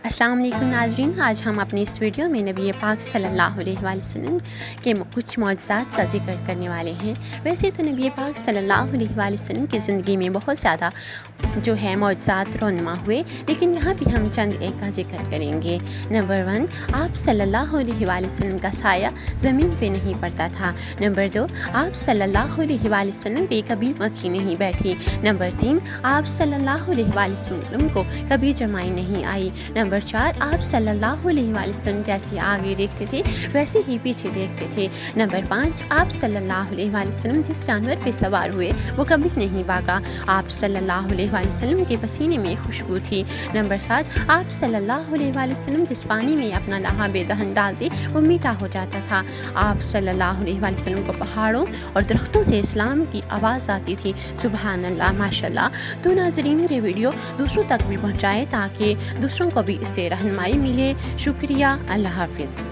السلام علیکم ناظرین، آج ہم اپنی اس ویڈیو میں نبی پاک صلی اللہ علیہ وآلہ وسلم کے کچھ معجزات کا ذکر کرنے والے ہیں۔ ویسے تو نبی پاک صلی اللہ علیہ وآلہ وسلم کی زندگی میں بہت زیادہ معجزات رونما ہوئے، لیکن یہاں بھی ہم چند ایک کا ذکر کریں گے۔ نمبر 1، آپ صلی اللہ علیہ وآلہ وسلم کا سایہ زمین پہ نہیں پڑتا تھا۔ نمبر 2، آپ صلی اللہ علیہ وآلہ وسلم پہ کبھی مکھی نہیں بیٹھی۔ نمبر 3، آپ صلی اللہ علیہ وآلہ وسلم کو کبھی جمائی نہیں آئی۔ نمبر 4، آپ صلی اللہ علیہ وآلہ وسلم جیسے آگے دیکھتے تھے ویسے ہی پیچھے دیکھتے تھے۔ نمبر 5، آپ صلی اللہ علیہ وآلہ وسلم جس جانور پہ سوار ہوئے وہ کبھی نہیں بھاگا۔ آپ صلی اللہ علیہ وآلہ وسلم کے پسینے میں خوشبو تھی۔ نمبر 7، آپ صلی اللہ علیہ وآلہ وسلم جس پانی میں اپنا لہاب دہن ڈالتے وہ میٹھا ہو جاتا تھا۔ آپ صلی اللہ علیہ وآلہ وسلم کو پہاڑوں اور درختوں سے اسلام کی آواز آتی تھی۔ سبحان اللہ، ماشاء اللہ۔ تو ناظرین، یہ ویڈیو دوسروں تک بھی پہنچائے تاکہ دوسروں کو بھی اس سے رہنمائی ملے۔ شکریہ، اللہ حافظ۔